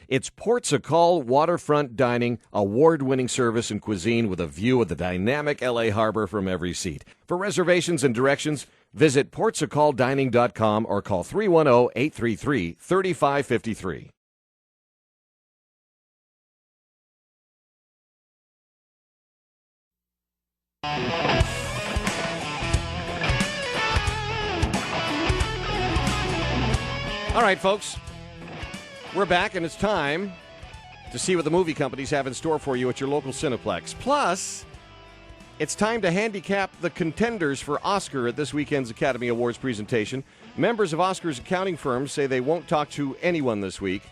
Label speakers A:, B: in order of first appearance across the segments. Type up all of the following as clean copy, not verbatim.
A: It's Ports a Call waterfront dining, award-winning service and cuisine with a view of the dynamic L.A. harbor from every seat. For reservations and directions, visit portsacalldining.com or call 310-833-3553. All right, folks, we're back, and it's time to see what the movie companies have in store for you at your local Cineplex. Plus, it's time to handicap the contenders for Oscar at this weekend's Academy Awards presentation. Members of Oscar's accounting firms say they won't talk to anyone this week,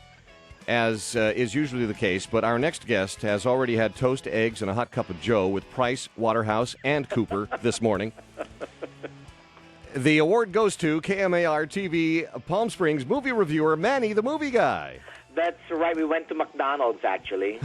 A: as is usually the case, but our next guest has already had toast, eggs, and a hot cup of joe with Price, Waterhouse, and Cooper this morning. The award goes to KMAR-TV Palm Springs movie reviewer Manny the Movie Guy.
B: That's right. We went to McDonald's, actually.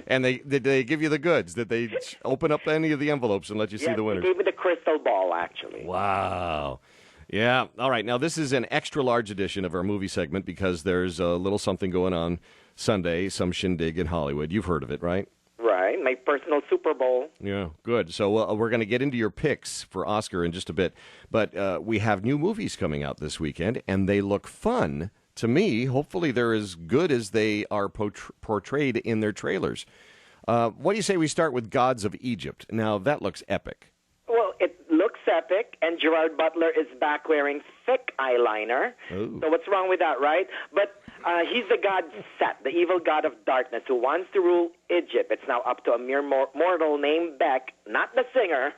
A: And did they give you the goods? Did they open up any of the envelopes and let you see the winners?
B: They gave me the crystal ball, actually.
A: Wow. Yeah. All right. Now, this is an extra-large edition of our movie segment because there's a little something going on Sunday, some shindig in Hollywood. You've heard of it, right?
B: Right, my personal Super Bowl.
A: Yeah, good. So we're going to get into your picks for Oscar in just a bit. But we have new movies coming out this weekend, and they look fun to me. Hopefully they're as good as they are portrayed in their trailers. What do you say we start with Gods of Egypt? Now, that looks epic.
B: Well, it looks epic, and Gerard Butler is back wearing thick eyeliner.
A: Ooh.
B: So what's wrong with that, right? But he's the god Set, the evil god of darkness, who wants to rule Egypt. It's now up to a mere mortal named Beck, not the singer,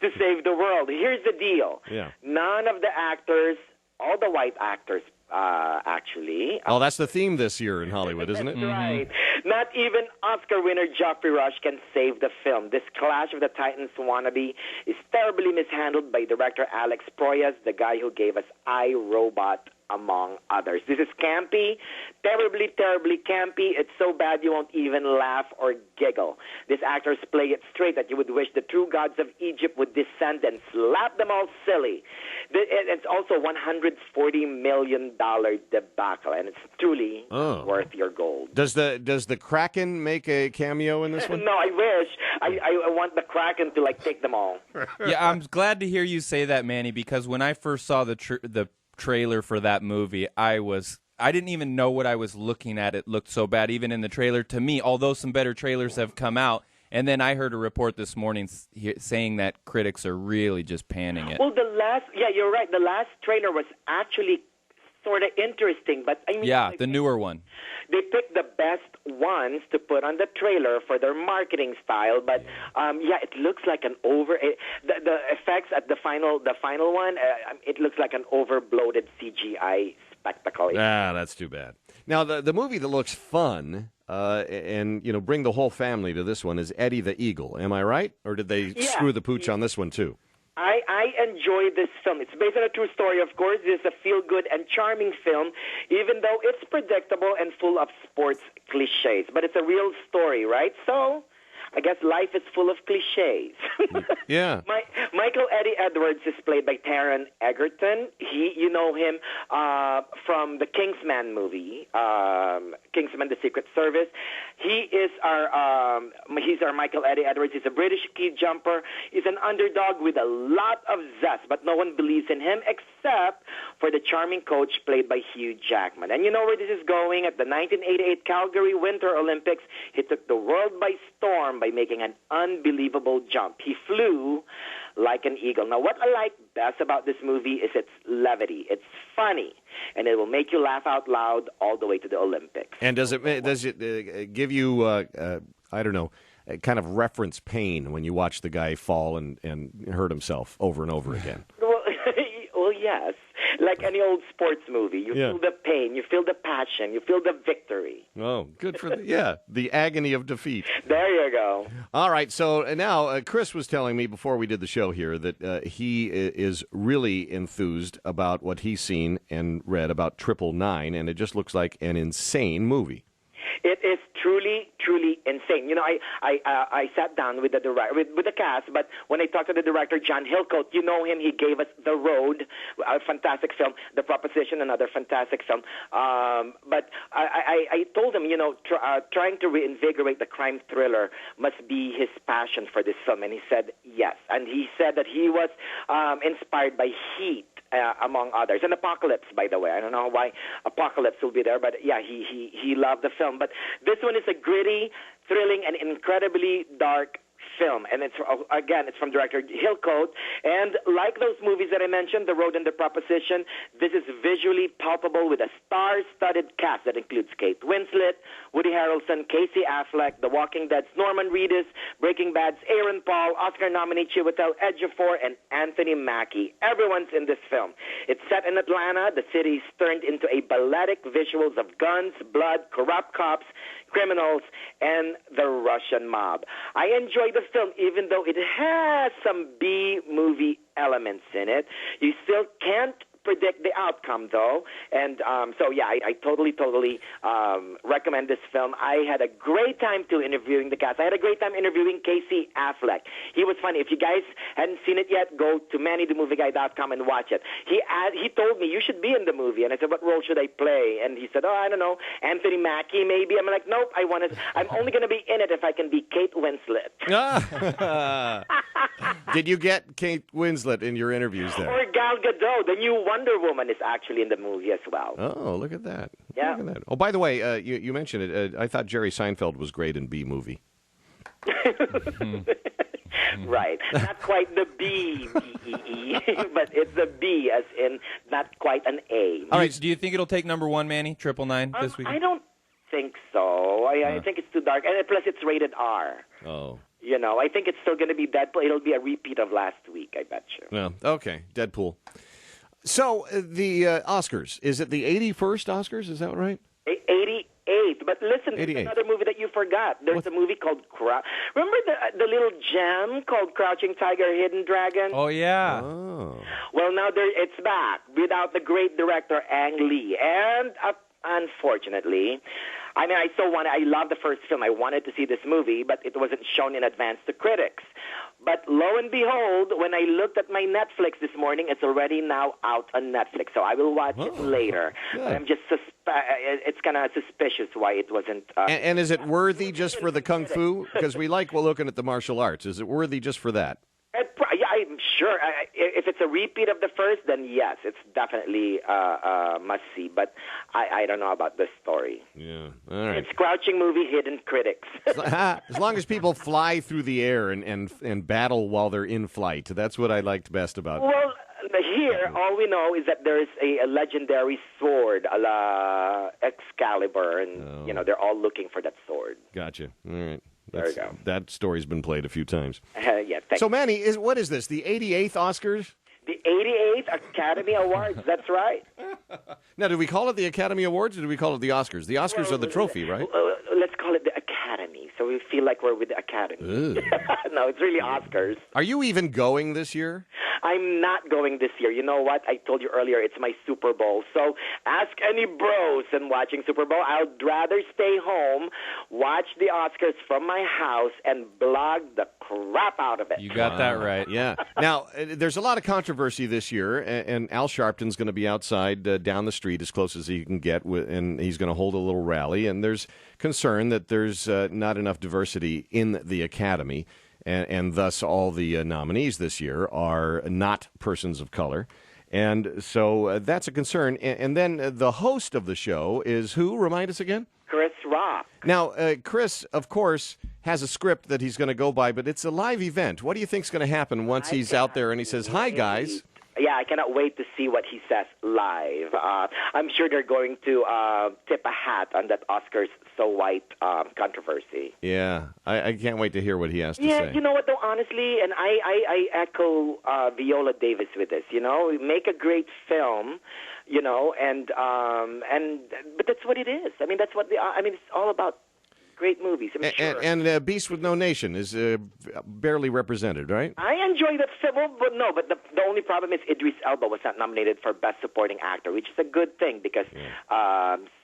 B: to save the world. Here's the deal.
A: Yeah.
B: None of the actors, all the white actors, actually.
A: Oh, that's the theme this year in Hollywood, isn't it?
B: That's right. Not even Oscar winner Geoffrey Rush can save the film. This Clash of the Titans wannabe is terribly mishandled by director Alex Proyas, the guy who gave us I, Robot, among others. This is campy, terribly, terribly campy. It's so bad you won't even laugh or giggle. These actors play it straight that you would wish the true gods of Egypt would descend and slap them all silly. It's also a $140 million debacle, and it's truly worth your gold.
A: Does the Kraken make a cameo in this one?
B: No, I wish. I want the Kraken to take them all.
C: Yeah, I'm glad to hear you say that, Manny, because when I first saw the trailer for that movie, I didn't even know what I was looking at. It looked so bad, even in the trailer to me, although some better trailers have come out. And then I heard a report this morning saying that critics are really just panning it.
B: Well, you're right. The last trailer was actually sort of interesting, but I mean,
C: yeah, the newer one.
B: They picked the best ones to put on the trailer for their marketing style, but it looks like the effects at the final one. It looks like an overbloated CGI spectacle.
A: That's too bad. Now, the movie that looks fun and bring the whole family to this one is Eddie the Eagle. Am I right, or did they screw the pooch on this one too?
B: I enjoy this film. It's based on a true story, of course. It's a feel-good and charming film, even though it's predictable and full of sports cliches. But it's a real story, right? So I guess life is full of cliches.
A: Yeah.
B: Michael Eddie Edwards is played by Taron Egerton. You know him from the Kingsman movie, Kingsman: The Secret Service. He's our Michael Eddie Edwards. He's a British ski jumper. He's an underdog with a lot of zest, but no one believes in him except for the charming coach played by Hugh Jackman. And you know where this is going? At the 1988 Calgary Winter Olympics, he took the world by storm by making an unbelievable jump. He flew like an eagle. Now, what I like best about this movie is its levity. It's funny, and it will make you laugh out loud all the way to the Olympics.
A: And does it give you, I don't know, kind of reference pain when you watch the guy fall and hurt himself over and over again?
B: Well, yes. Like any old sports movie, you feel the pain, you feel the passion, you feel the victory.
A: Oh, good for the agony of defeat.
B: There you go.
A: All right, so now Chris was telling me before we did the show here that he is really enthused about what he's seen and read about 999, and it just looks like an insane movie.
B: It is truly, truly insane. You know, I sat down with the with the cast, but when I talked to the director, John Hillcoat, you know him, he gave us The Road, a fantastic film, The Proposition, another fantastic film. But I told him, you know, trying to reinvigorate the crime thriller must be his passion for this film, and he said yes. And he said that he was inspired by Heat, among others, and Apocalypse, by the way. I don't know why Apocalypse will be there, but yeah, he loved the film. But this one is a gritty, thrilling, and incredibly dark film, and it's from director Hillcoat, and like those movies that I mentioned, The Road and The Proposition, this is visually palpable with a star-studded cast that includes Kate Winslet, Woody Harrelson, Casey Affleck, The Walking Dead's Norman Reedus, Breaking Bad's Aaron Paul, Oscar nominee Chiwetel Ejiofor, and Anthony Mackie. Everyone's in this film. It's set in Atlanta. The city's turned into a balletic visuals of guns, blood, corrupt cops, criminals, and the Russian mob. I enjoy the film, even though it has some B-movie elements in it. You still can't predict the outcome, though. And so, yeah, I totally recommend this film. I had a great time, too, interviewing the cast. I had a great time interviewing Casey Affleck. He was funny. If you guys hadn't seen it yet, go to MannyTheMovieGuy.com and watch it. He told me, you should be in the movie. And I said, what role should I play? And he said, oh, I don't know, Anthony Mackie, maybe. I'm like, nope, I'm only going to be in it if I can be Kate Winslet.
A: Did you get Kate Winslet in your interviews there?
B: Or Gal Gadot, the new Wonder Woman, is actually in the movie as well.
A: Oh, look at that.
B: Yeah.
A: Look at that. Oh, by the way, you mentioned it. I thought Jerry Seinfeld was great in B-movie.
B: Right. Not quite the B-E-E, but it's a B as in not quite an A.
C: All right. Do you think it'll take number one, Manny, 999 this week?
B: I don't think so. I think it's too dark. And plus, it's rated R.
A: Oh.
B: You know, I think it's still going to be Deadpool. It'll be a repeat of last week, I bet you.
A: Well, okay, Deadpool. So, the Oscars, is it the 81st Oscars? Is that right?
B: 88. But listen, there's
A: 88.
B: another movie that you forgot. There's a movie called Remember the little gem called Crouching Tiger, Hidden Dragon?
C: Oh, yeah.
A: Oh.
B: Well, now it's back without the great director Ang Lee. And unfortunately, I mean, I love the first film. I wanted to see this movie, but it wasn't shown in advance to critics. But lo and behold, when I looked at my Netflix this morning, it's already now out on Netflix. So I will watch it later.
A: Good.
B: But I'm just it's kind of suspicious why it wasn't.
A: And is it worthy just for the kung fu? Because we like looking at the martial arts. Is it worthy just for that?
B: Yeah, I'm sure. If it's a repeat of the first, then yes, it's definitely must see. But I don't know about this story.
A: Yeah, all right.
B: It's Crouching movie, hidden critics.
A: As long as people fly through the air and battle while they're in flight, that's what I liked best about it.
B: Well, here, all we know is that there is a legendary sword, a la Excalibur, and you know they're all looking for that sword.
A: Gotcha. All right.
B: There you go.
A: That story's been played a few times.
B: Yeah, thanks.
A: So, Manny, what is this, the 88th Oscars?
B: The 88th Academy Awards, that's right.
A: Now, do we call it the Academy Awards or do we call it the Oscars? The Oscars are the trophy, right?
B: Let's call it the Academy, so we feel like we're with the Academy. No, it's really Oscars.
A: Are you even going this year?
B: I'm not going this year. You know what? I told you earlier, it's my Super Bowl. So ask any bros in watching Super Bowl. I'd rather stay home, watch the Oscars from my house, and blog the crap out of it.
C: You got that right.
A: Yeah. Now, there's a lot of controversy this year, and Al Sharpton's going to be outside down the street as close as he can get, and he's going to hold a little rally. And there's concern that there's not enough diversity in the Academy, and thus all the nominees this year are not persons of color. And so that's a concern. And then the host of the show is who? Remind us again?
B: Chris Rock.
A: Now, Chris, of course, has a script that he's going to go by, but it's a live event. What do you think's going to happen once he's out there and he says, "Hi, guys"?
B: Yeah, I cannot wait to see what he says live. I'm sure they're going to tip a hat on that Oscars So White controversy.
A: Yeah, I can't wait to hear what he has to say.
B: Yeah, you know what, though, honestly, and I echo Viola Davis with this, you know, make a great film, you know, but that's what it is. I mean, that's what it's all about. great movies. I'm sure.
A: And Beast with No Nation is barely represented, right?
B: I enjoy that film, but no. But the only problem is Idris Elba was not nominated for Best Supporting Actor, which is a good thing because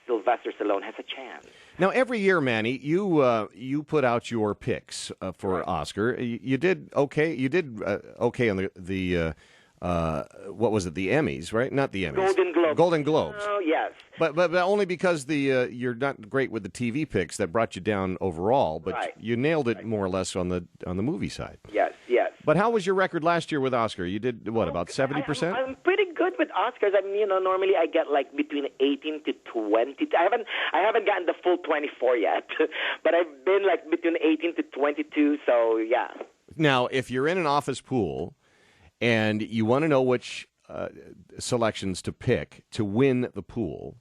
B: Sylvester Stallone has a chance.
A: Now, every year, Manny, you put out your picks for Oscar. You did okay. You did okay on the what was it? The Emmys, right? Not the Emmys.
B: Golden Globes.
A: Golden Globes.
B: Oh, yes.
A: But only because you're not great with the TV picks that brought you down overall. But
B: Right.
A: you nailed it more or less on the movie side.
B: Yes, yes.
A: But how was your record last year with Oscar? You did what, about 70%?
B: I'm pretty good with Oscars. I mean, normally I get like between 18 to 20. I haven't gotten the full 24 yet, but I've been like between 18 to 22. So yeah.
A: Now, if you're in an office pool and you want to know which selections to pick to win the pool,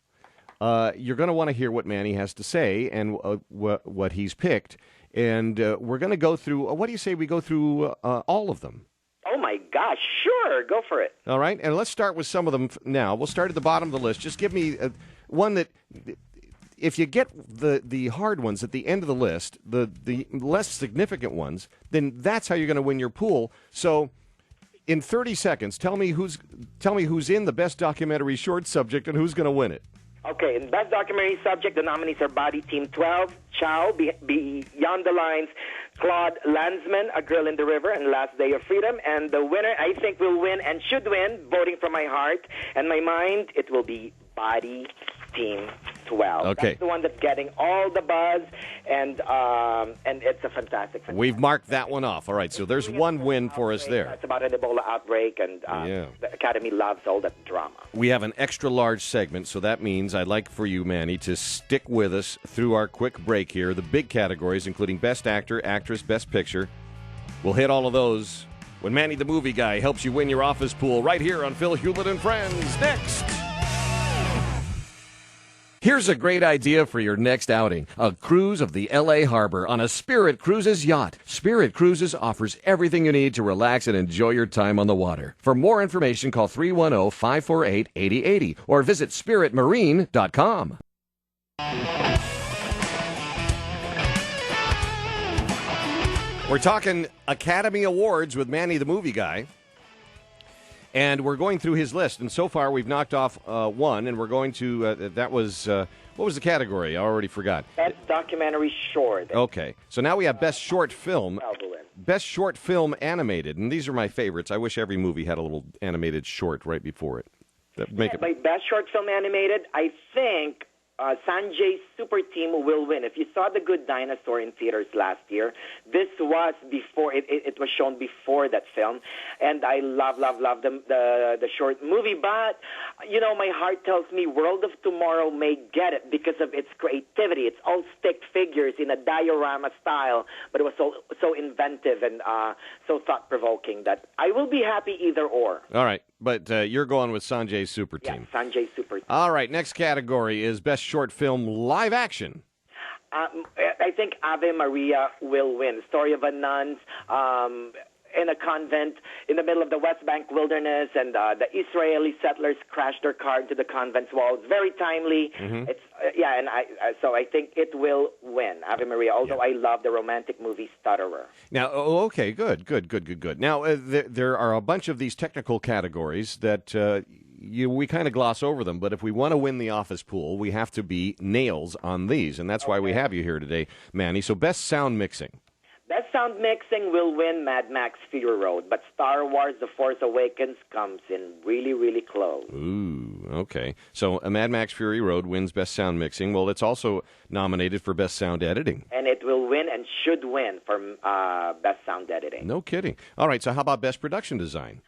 A: you're going to want to hear what Manny has to say and what he's picked. And we're going to go through, what do you say we go through all of them?
B: Oh, my gosh. Sure. Go for it.
A: All right. And let's start with some of them now. We'll start at the bottom of the list. Just give me one that, if you get the hard ones at the end of the list, the less significant ones, then that's how you're going to win your pool. So in 30 seconds, tell me who's in the best documentary short subject and who's going to win it.
B: Okay, in Best Documentary Subject, the nominees are Body Team 12, Chow, Beyond the Lines, Claude Lanzmann, A Girl in the River, and Last Day of Freedom. And the winner, I think, will win and should win, voting from my heart and my mind, it will be Body Team 12.
A: Okay.
B: That's the one that's getting all the buzz, and it's a fantastic.
A: We've marked that one off. All right, so there's one win for us there.
B: It's about an Ebola outbreak, and the Academy loves all that drama.
A: We have an extra large segment, so that means I'd like for you, Manny, to stick with us through our quick break here. The big categories, including Best Actor, Actress, Best Picture. We'll hit all of those when Manny the Movie Guy helps you win your office pool right here on Phil Hulett and Friends. Next. Here's a great idea for your next outing. A cruise of the L.A. Harbor on a Spirit Cruises yacht. Spirit Cruises offers everything you need to relax and enjoy your time on the water. For more information, call 310-548-8080 or visit spiritmarine.com. We're talking Academy Awards with Manny the Movie Guy. And we're going through his list, and so far we've knocked off one, and we're going to, that was, what was the category? I already forgot.
B: Best Documentary Short.
A: Okay, so now we have Best Short Film. Best Short Film Animated, and these are my favorites. I wish every movie had a little animated short right before it.
B: My Best Short Film Animated, I think Sanjay's Super Team will win. If you saw The Good Dinosaur in theaters last year, this was before it was shown before that film, and I love the short movie. But my heart tells me World of Tomorrow may get it because of its creativity. It's all stick figures in a diorama style, but it was so inventive and so thought provoking that I will be happy either or.
A: All right. But you're going with Sanjay's Super Team.
B: Yeah, Sanjay's Super Team.
A: All right, next category is Best Short Film Live Action.
B: I think Ave Maria will win. Story of a nun in a convent in the middle of the West Bank wilderness, and the Israeli settlers crashed their car into the convent's walls. Very timely. Mm-hmm. It's and so I think it will win, Ave Maria. Although I love the romantic movie Stutterer.
A: Now, okay, good. Now, there are a bunch of these technical categories that we kind of gloss over them, but if we want to win the office pool, we have to be nails on these, and that's why we have you here today, Manny. So, Best Sound Mixing.
B: Best Sound Mixing will win Mad Max Fury Road, but Star Wars The Force Awakens comes in really, really close.
A: Ooh, okay. So Mad Max Fury Road wins Best Sound Mixing. Well, it's also nominated for Best Sound Editing.
B: And it will win and should win for Best Sound Editing.
A: No kidding. All right, so how about Best Production Design?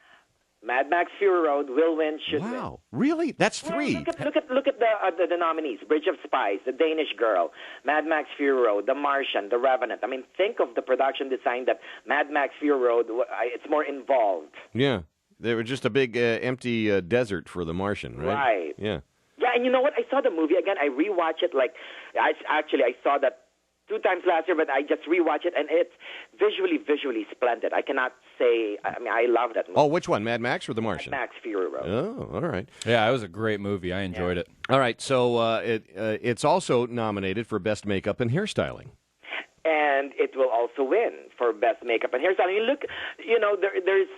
B: Mad Max Fury Road will win, should win.
A: Wow, really? That's three.
B: Well, look at the nominees: Bridge of Spies, The Danish Girl, Mad Max Fury Road, The Martian, The Revenant. I mean, think of the production design that Mad Max Fury Road. It's more involved.
A: Yeah, they were just a big empty desert for The Martian, right?
B: Right.
A: Yeah.
B: Yeah, and you know what? I saw the movie again. I rewatched it. I saw that 2 times last year, but I just rewatched it, and it's visually splendid. I cannot say. I mean, I love that movie.
A: Oh, which one, Mad Max or The Martian?
B: Mad Max Fury Road.
A: Oh, all right.
C: Yeah, it was a great movie. I enjoyed it.
A: All right, so it's also nominated for Best Makeup and Hairstyling.
B: And it will also win for Best Makeup and Hairstyling. Look, there's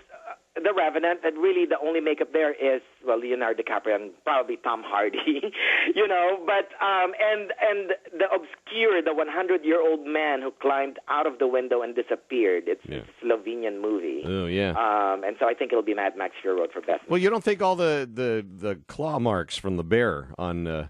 B: The Revenant, and really the only makeup there is, well, Leonardo DiCaprio and probably Tom Hardy, but and the obscure, the 100-year-old man who climbed out of the window and disappeared. It's a Slovenian movie.
A: Oh, yeah.
B: And so I think it'll be Mad Max Fury Road for Best.
A: Well, you don't think all the claw marks from the bear on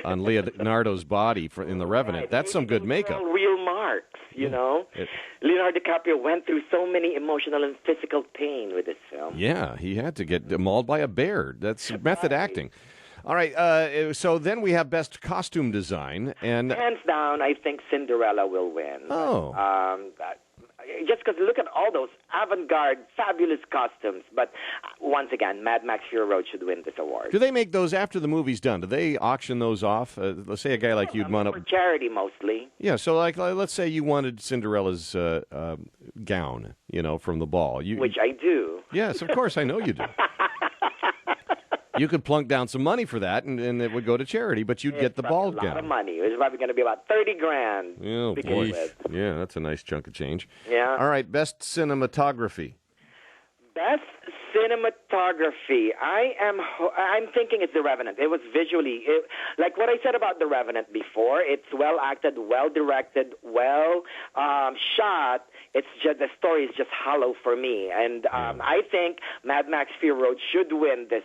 A: Leonardo's body in The Revenant, that's some good makeup.
B: Real marks, Leonardo DiCaprio went through so many emotional and physical pain with this film.
A: Yeah, he had to get mauled by a bear. That's method acting. All right, so then we have Best Costume Design. And
B: hands down, I think Cinderella will win.
A: Oh.
B: Just because look at all those avant-garde, fabulous costumes. But once again, Mad Max Fury Road should win this award.
A: Do they make those after the movie's done? Do they auction those off? Let's say a guy like you'd want
B: for charity mostly.
A: Yeah, so let's say you wanted Cinderella's gown, from the ball.
B: Which I do.
A: Yes, of course, I know you do. You could plunk down some money for that, and it would go to charity, but you'd get the ball gown.
B: A lot of money. It's probably going to be about $30,000.
A: Oh, boy. Yeah, that's a nice chunk of change.
B: Yeah.
A: All right, Best Cinematography.
B: Best cinematography. I'm thinking it's The Revenant. It was visually, like what I said about The Revenant before. It's well acted, well directed, well shot. It's just the story is just hollow for me, and I think Mad Max Fury Road should win this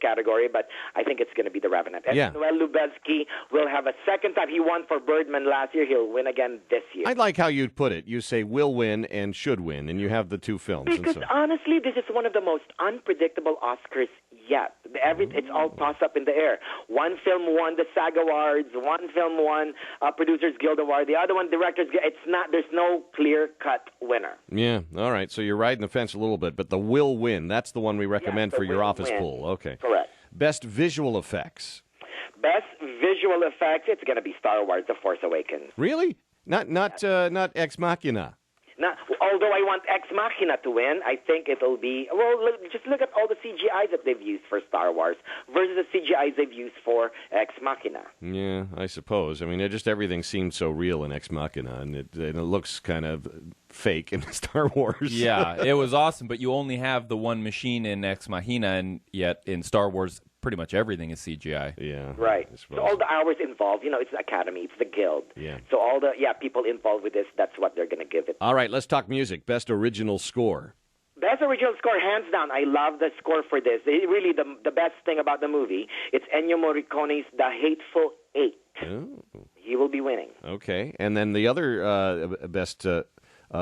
B: category, but I think it's going to be The Revenant. And Noel Lubezki will have a second time. He won for Birdman last year. He'll win again this year.
A: I like how you'd put it. You say will win and should win, and you have the two films.
B: Because honestly, this is one of the most unpredictable Oscars yet. It's all tossed up in the air. One film won the SAG Awards. One film won Producers Guild Award. The other one, Directors Guild. There's no clear-cut winner.
A: Yeah, all right. So you're riding the fence a little bit, but the will win, that's the one we recommend for your office pool. Okay.
B: Correct.
A: Best visual effects.
B: Best visual effects, it's going to be Star Wars: The Force Awakens.
A: Really? Not Ex Machina.
B: Now, although I want Ex Machina to win, I think it'll be, just look at all the CGI that they've used for Star Wars versus the CGI they've used for Ex Machina.
A: Yeah, I suppose. I mean, everything seemed so real in Ex Machina, and it looks kind of fake in Star Wars.
C: Yeah, it was awesome, but you only have the one machine in Ex Machina, and yet in Star Wars, pretty much everything is CGI.
A: Yeah.
B: Right. So all the hours involved, it's the Academy, it's the Guild.
A: Yeah.
B: So all the people involved with this, that's what they're going to give it.
A: All right, let's talk music. Best original score.
B: Best original score, hands down. I love the score for this. Really, the best thing about the movie, it's Ennio Morricone's The Hateful Eight.
A: Oh.
B: He will be winning.
A: Okay. And then the other best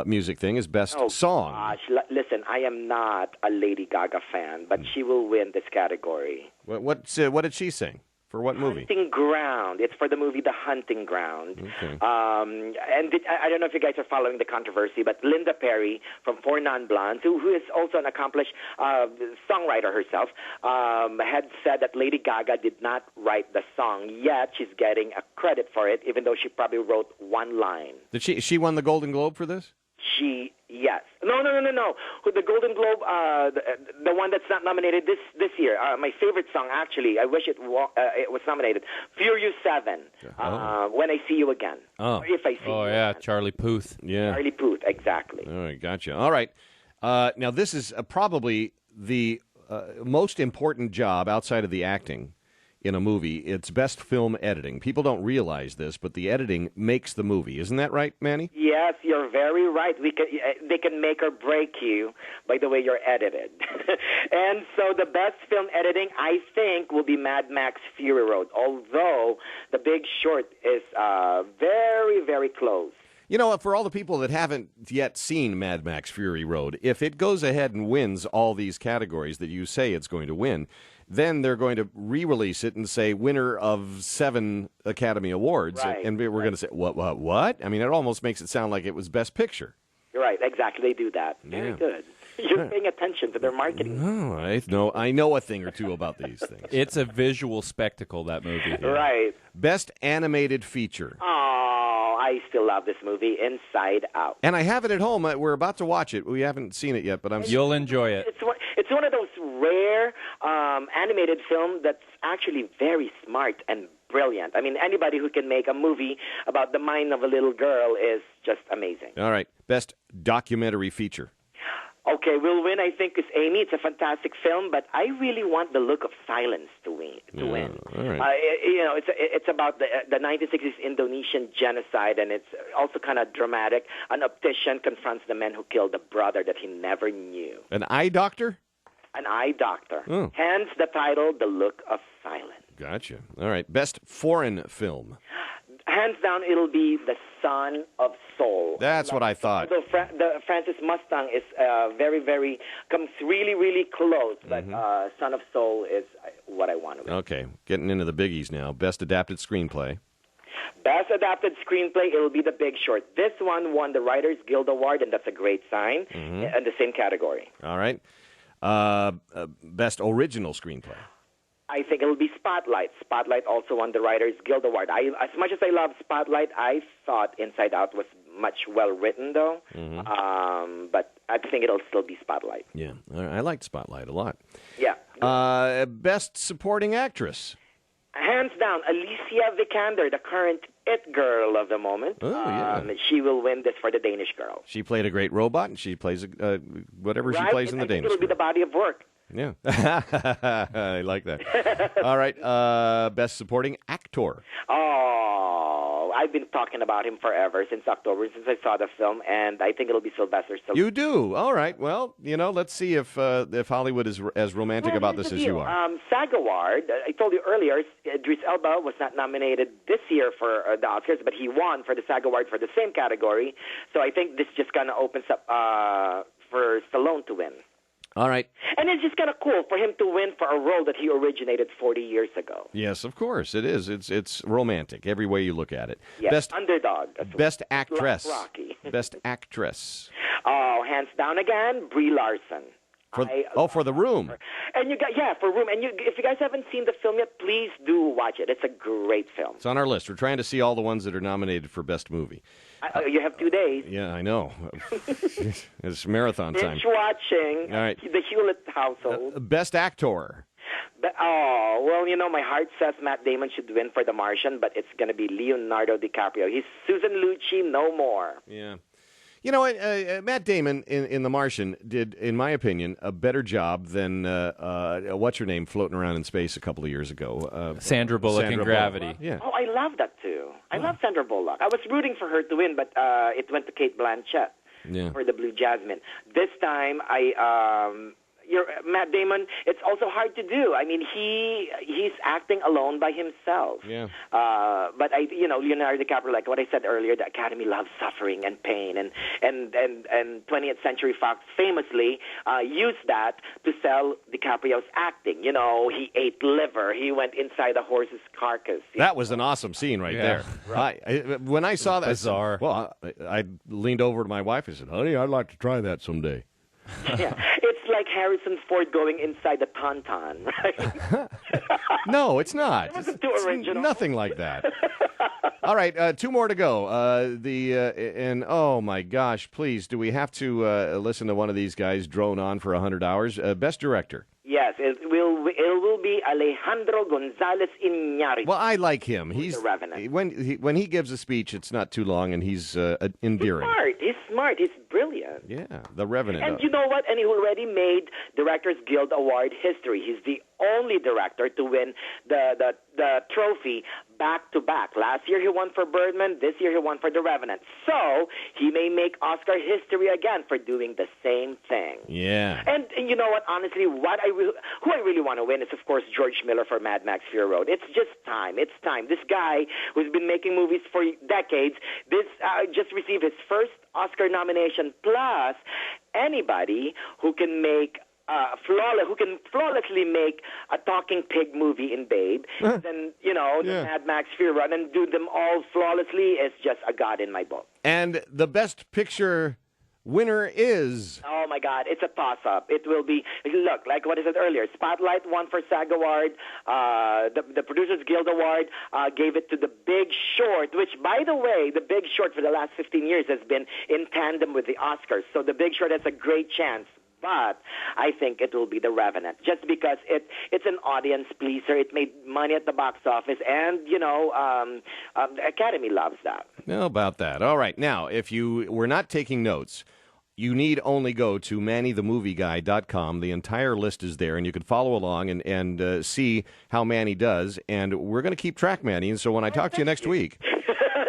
A: music thing is best song.
B: Gosh, listen, I am not a Lady Gaga fan, but she will win this category.
A: What did she sing? For what movie?
B: Hunting Ground. It's for the movie The Hunting Ground.
A: Okay.
B: I don't know if you guys are following the controversy, but Linda Perry from Four Non-Blondes, who is also an accomplished songwriter herself, had said that Lady Gaga did not write the song, yet she's getting a credit for it, even though she probably wrote one line.
A: Did she won the Golden Globe for this?
B: Yes. No. The Golden Globe, the one that's not nominated this year. My favorite song, actually. I wish it was nominated. Furious 7. When I See You Again.
A: Oh.
B: Or If I See You.
C: Oh yeah, Charlie Puth.
A: Yeah.
B: Charlie Puth, exactly.
A: All right, gotcha. All right. Now this is probably the most important job outside of the acting in a movie. It's best film editing. People don't realize this, but the editing makes the movie. Isn't that right, Manny?
B: Yes, you're very right. They can make or break you by the way you're edited. And so the best film editing, I think, will be Mad Max Fury Road, although The Big Short is very, very close.
A: For all the people that haven't yet seen Mad Max Fury Road, if it goes ahead and wins all these categories that you say it's going to win, then they're going to re-release it and say winner of 7 Academy Awards,
B: right,
A: and we're going to say, what? I mean, it almost makes it sound like it was Best Picture.
B: You're right, exactly. They do that. Very good. You're paying attention to their marketing.
A: Oh, I know a thing or two about these things.
C: It's a visual spectacle, that movie.
B: Right.
A: Best animated feature.
B: Oh, I still love this movie, Inside Out.
A: And I have it at home. We're about to watch it. We haven't seen it yet, but
C: You'll enjoy it.
B: It's one of those rare animated films that's actually very smart and brilliant. I mean, anybody who can make a movie about the mind of a little girl is just amazing.
A: All right. Best documentary feature.
B: Okay, will win, I think, is Amy. It's a fantastic film, but I really want The Look of Silence to win.
A: All right.
B: It's about the 1960s Indonesian genocide, and it's also kind of dramatic. An optician confronts the man who killed a brother that he never knew.
A: An eye doctor?
B: An eye doctor.
A: Oh.
B: Hence the title, The Look of Silence.
A: Gotcha. All right. Best foreign film.
B: Hands down, it'll be The Son of Soul.
A: That's what I thought.
B: The Francis Mustang is comes really, really close, but Son of Soul is what I want to win.
A: Okay. Getting into the biggies now. Best adapted screenplay.
B: Best adapted screenplay, it'll be The Big Short. This one won the Writers Guild Award, and that's a great sign, in the same category.
A: All right. Best original screenplay.
B: I think it'll be Spotlight. Spotlight also won the Writers Guild Award. As much as I love Spotlight, I thought Inside Out was much well written, though. But I think it'll still be Spotlight.
A: Yeah, I liked Spotlight a lot.
B: Yeah.
A: Best supporting actress.
B: Hands down, Alicia Vikander, the current it girl of the moment.
A: Oh, yeah.
B: She will win this for The Danish Girl.
A: She played a great robot, and she plays whatever she plays in The Danish Girl.
B: It'll be the body of work.
A: Yeah. I like that. All right. Best supporting actor.
B: Oh, I've been talking about him forever, since October, since I saw the film, and I think it'll be Sylvester Stallone.
A: You do? All right. Well, let's see if Hollywood is as romantic about this as you are.
B: SAG Award, I told you earlier, Idris Elba was not nominated this year for the Oscars, but he won for the SAG Award for the same category. So I think this just kind of opens up for Stallone to win.
A: All right.
B: And it's just kind of cool for him to win for a role that he originated 40 years ago.
A: Yes, of course. It is. It's romantic every way you look at it.
B: Yes,
A: Best
B: underdog.
A: Best actress.
B: Rocky.
A: Best actress.
B: Oh, hands down again, Brie Larson.
A: For The Room.
B: And for Room. And if you guys haven't seen the film yet, please do watch it. It's a great film.
A: It's on our list. We're trying to see all the ones that are nominated for Best Movie.
B: You have 2 days.
A: Yeah, I know. It's marathon time.
B: Binge watching.
A: All right.
B: The Hulett household.
A: Best actor.
B: My heart says Matt Damon should win for The Martian, but it's going to be Leonardo DiCaprio. He's Susan Lucci, no more.
A: Yeah. You know what? Matt Damon in The Martian did, in my opinion, a better job than what's her name floating around in space a couple of years ago.
C: Sandra Bullock in Gravity.
A: Bullock. Yeah.
B: Oh, I love that too. I love Sandra Bullock. I was rooting for her to win, but it went to Kate Blanchett for The Blue Jasmine. This time, Matt Damon, it's also hard to do. I mean, he's acting alone by himself.
A: Yeah.
B: But Leonardo DiCaprio, like what I said earlier, the Academy loves suffering and pain, and 20th Century Fox famously used that to sell DiCaprio's acting. He ate liver. He went inside a horse's carcass.
A: That was an awesome scene right there. Right. When I saw that,
C: bizarre.
A: I leaned over to my wife and said, "Honey, I'd like to try that someday."
B: Yeah, it's like Harrison Ford going inside the Tauntaun, right?
A: No, it's not.
B: It wasn't too original.
A: Nothing like that. All right, 2 more to go. And oh my gosh, please, do we have to listen to one of these guys drone on for 100 hours? Best director.
B: Yes, it will be Alejandro González Iñárritu.
A: Well, I like him.
B: He's the Revenant.
A: When he gives a speech, it's not too long, and he's endearing.
B: He's smart. He's brilliant.
A: Yeah, the Revenant.
B: And you know what? And he already made Directors Guild Award history. He's the only director to win the trophy back-to-back. Last year he won for Birdman. This year he won for The Revenant. So he may make Oscar history again for doing the same thing.
A: Yeah.
B: And you know what? Honestly, who I really want to win is, of course, George Miller for Mad Max Fury Road. It's just time. It's time. This guy who's been making movies for decades, just received his first Oscar nomination, plus anybody who can make who can flawlessly make a talking pig movie in Babe, then, the Mad Max Fury Road, and do them all flawlessly is just a god in my book.
A: And the best picture winner is...
B: Oh my God, it's a toss-up. It will be, look, like what I said earlier, Spotlight won for SAG Award, the Producers Guild Award gave it to The Big Short, which, by the way, The Big Short for the last 15 years has been in tandem with the Oscars. So The Big Short has a great chance. But I think it will be The Revenant, just because it's an audience pleaser. It made money at the box office, and, the Academy loves that.
A: How about that? All right. Now, if you were not taking notes, you need only go to MannyTheMovieGuy.com. The entire list is there, and you can follow along and see how Manny does. And we're going to keep track, Manny, and so when I talk to you next week...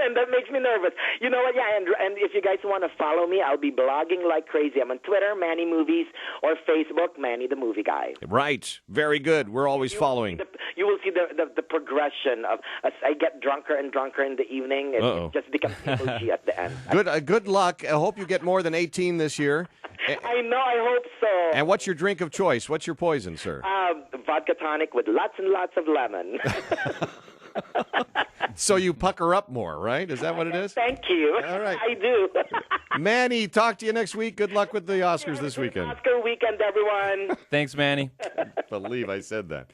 B: And that makes me nervous. You know what? Yeah, and if you guys want to follow me, I'll be blogging like crazy. I'm on Twitter, Manny Movies, or Facebook, Manny the Movie Guy.
A: Right. Very good. We're always following.
B: You will see the progression of as I get drunker and drunker in the evening. It just becomes OG at the end.
A: Good luck. I hope you get more than 18 this year.
B: I know. I hope so.
A: And what's your drink of choice? What's your poison, sir?
B: Vodka tonic with lots and lots of lemon.
A: So you pucker up more, right? Is that what it is?
B: Thank you.
A: All right.
B: I do.
A: Manny, talk to you next week. Good luck with the Oscars this weekend.
B: Oscar weekend, everyone.
C: Thanks, Manny.
A: I believe I said that.